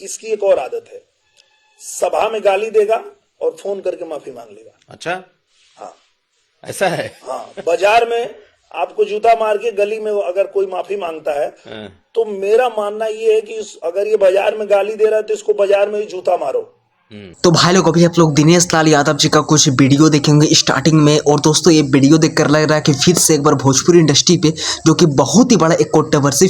इसकी एक और आदत है, सभा में गाली देगा और फोन करके माफी मांग लेगा। अच्छा, हाँ ऐसा है। हाँ, बाजार में आपको जूता मार के गली में अगर कोई माफी मांगता है तो मेरा मानना ये है कि अगर ये बाजार में गाली दे रहा है तो इसको बाजार में ही जूता मारो। तो भाई लोग अभी आप लोग दिनेश लाल यादव जी का कुछ वीडियो देखेंगे स्टार्टिंग में। और दोस्तों ये वीडियो देखकर लग रहा है कि फिर से एक बार भोजपुरी इंडस्ट्री पे जो कि बहुत ही बड़ा एक कंट्रोवर्सी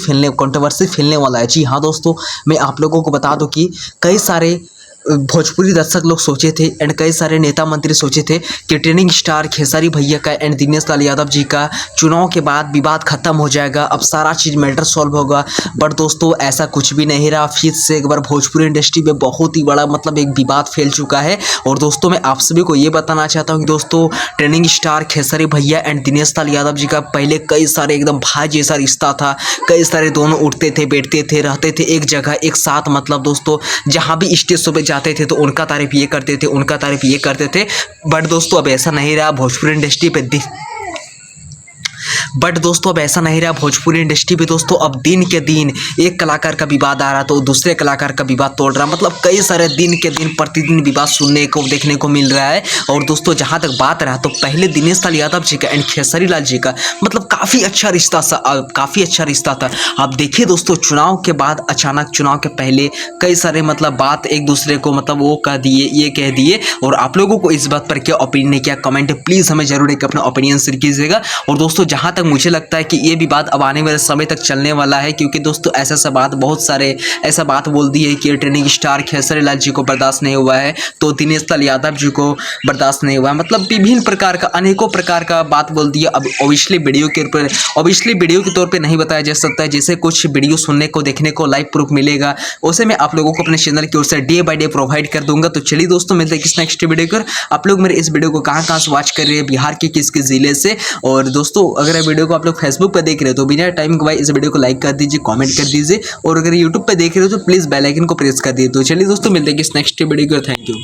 फैलने वाला है। जी हाँ दोस्तों, मैं आप लोगों को बता दूं कि कई सारे भोजपुरी दर्शक लोग सोचे थे एंड कई सारे नेता मंत्री सोचे थे कि ट्रेंडिंग स्टार खेसारी भैया का एंड दिनेश लाल यादव जी का चुनाव के बाद विवाद खत्म हो जाएगा, अब सारा चीज़ मैटर सॉल्व होगा। बट दोस्तों ऐसा कुछ भी नहीं रहा। फिर से एक बार भोजपुरी इंडस्ट्री में बहुत ही बड़ा एक विवाद फैल चुका है। और दोस्तों मैं आप सभी को ये बताना चाहता हूँ कि दोस्तों ट्रेंडिंग स्टार खेसारी भैया एंड दिनेश लाल यादव जी का पहले कई सारे एकदम भाई जैसा रिश्ता था। कई सारे दोनों उठते थे, बैठते थे, रहते थे एक जगह एक साथ। दोस्तों जहाँ भी स्टेज शो पे जाते थे तो उनका तारीफ ये करते थे, उनका तारीफ ये करते थे। बट दोस्तों अब ऐसा नहीं रहा भोजपुरी इंडस्ट्री पे। भोजपुरी इंडस्ट्री पे दोस्तों अब दिन के दिन एक कलाकार का विवाद आ रहा तो दूसरे कलाकार का विवाद तोड़ रहा। कई सारे दिन के दिन प्रतिदिन विवाद सुनने को देखने को मिल रहा है। और दोस्तों जहां तक बात रहा तो पहले दिनेश लाल यादव जी का एंड खेसारी लाल जी का काफ़ी अच्छा रिश्ता था। आप देखिए दोस्तों चुनाव के बाद अचानक चुनाव के पहले कई सारे बात एक दूसरे को वो कह दिए, ये कह दिए। और आप लोगों को इस बात पर क्या ओपिनियन है, क्या कमेंट है, प्लीज़ हमें जरूर एक अपना ओपिनियन शेयर कीजिएगा। और दोस्तों जहाँ तक मुझे लगता है कि ये विवाद अब आने वाले समय तक चलने वाला है, क्योंकि दोस्तों बहुत सारे ऐसा बात बोल दी है कि ट्रेंडिंग स्टार खेसारी लाल जी को बर्दाश्त नहीं हुआ है तो दिनेश लाल यादव जी को बर्दाश्त नहीं हुआ है। विभिन्न प्रकार का अनेकों प्रकार का बात बोल दिया। अब ऑब्वियसली वीडियो के तौर पे नहीं बताया जा सकता है। जैसे कुछ वीडियो सुनने को देखने को लाइव प्रूफ मिलेगा उसे मैं आप लोगों को अपने चैनल की ओर से डे बाय डे प्रोवाइड कर दूंगा। तो चलिए दोस्तों मिलते हैं किस नेक्स्ट वीडियो कर। आप लोग मेरे इस वीडियो को कहाँ से वॉच कर रहे हैं, बिहार के किस जिले से। और दोस्तों अगर वीडियो को आप लोग फेसबुक पर देख रहे हो तो बिना टाइम गवाए इस वीडियो को लाइक कर दीजिए, कमेंट कर दीजिए। और अगर यूट्यूब पे देख रहे हो तो प्लीज़ बेल आइकन को प्रेस कर दीजिए। तो चलिए दोस्तों मिलते हैं किस नेक्स्ट वीडियो को। Thank you.